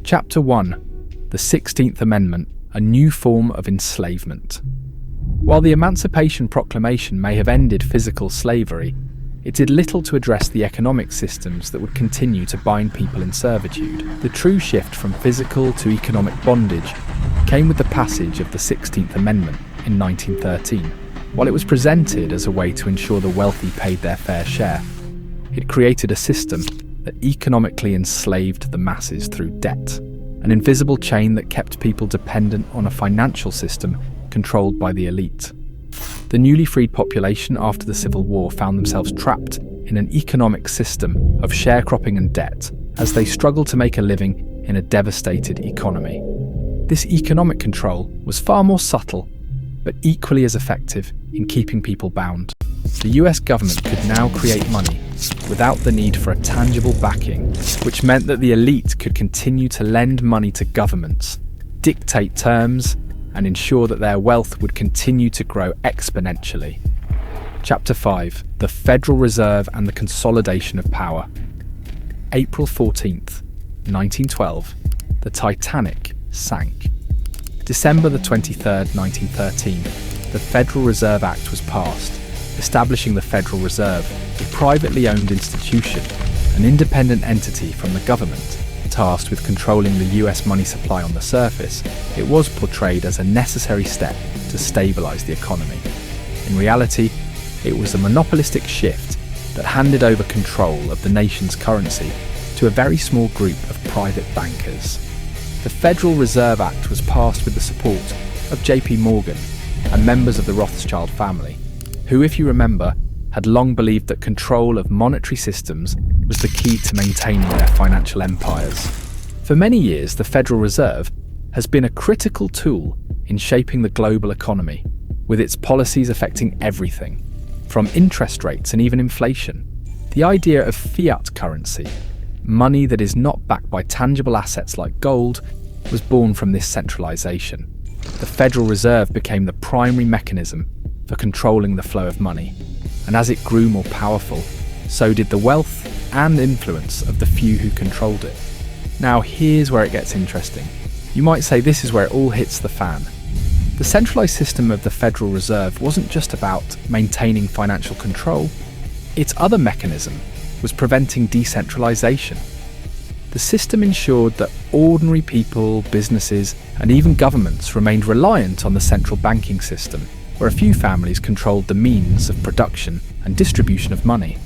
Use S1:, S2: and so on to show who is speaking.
S1: Chapter 1. The 16th Amendment, a new form of enslavement. While the Emancipation Proclamation may have ended physical slavery, it did little to address the economic systems that would continue to bind people in servitude. The true shift from physical to economic bondage came with the passage of the 16th Amendment in 1913. While it was presented as a way to ensure the wealthy paid their fair share, it created a system that economically enslaved the masses through debt, an invisible chain that kept people dependent on a financial system controlled by the elite. The newly freed population after the Civil War found themselves trapped in an economic system of sharecropping and debt as they struggled to make a living in a devastated economy. This economic control was far more subtle, but equally as effective in keeping people bound. The US government could now create money without the need for a tangible backing, which meant that the elite could continue to lend money to governments, dictate terms, and ensure that their wealth would continue to grow exponentially. Chapter 5. The Federal Reserve and the Consolidation of Power. April 14th, 1912. The Titanic sank. December the 23rd, 1913. The Federal Reserve Act was passed, establishing the Federal Reserve, a privately owned institution, an independent entity from the government. Tasked with controlling the US money supply on the surface, it was portrayed as a necessary step to stabilise the economy. In reality, it was a monopolistic shift that handed over control of the nation's currency to a very small group of private bankers. The Federal Reserve Act was passed with the support of JP Morgan and members of the Rothschild family, who, if you remember, had long believed that control of monetary systems was the key to maintaining their financial empires. For many years, the Federal Reserve has been a critical tool in shaping the global economy, with its policies affecting everything, from interest rates and even inflation. The idea of fiat currency, money that is not backed by tangible assets like gold, was born from this centralization. The Federal Reserve became the primary mechanism for controlling the flow of money, and as it grew more powerful, so did the wealth and influence of the few who controlled it. Now here's where it gets interesting. You might say this is where it all hits the fan. The centralized system of the Federal Reserve wasn't just about maintaining financial control. Its other mechanism was preventing decentralization. The system ensured that ordinary people, businesses, and even governments remained reliant on the central banking system, where a few families controlled the means of production and distribution of money.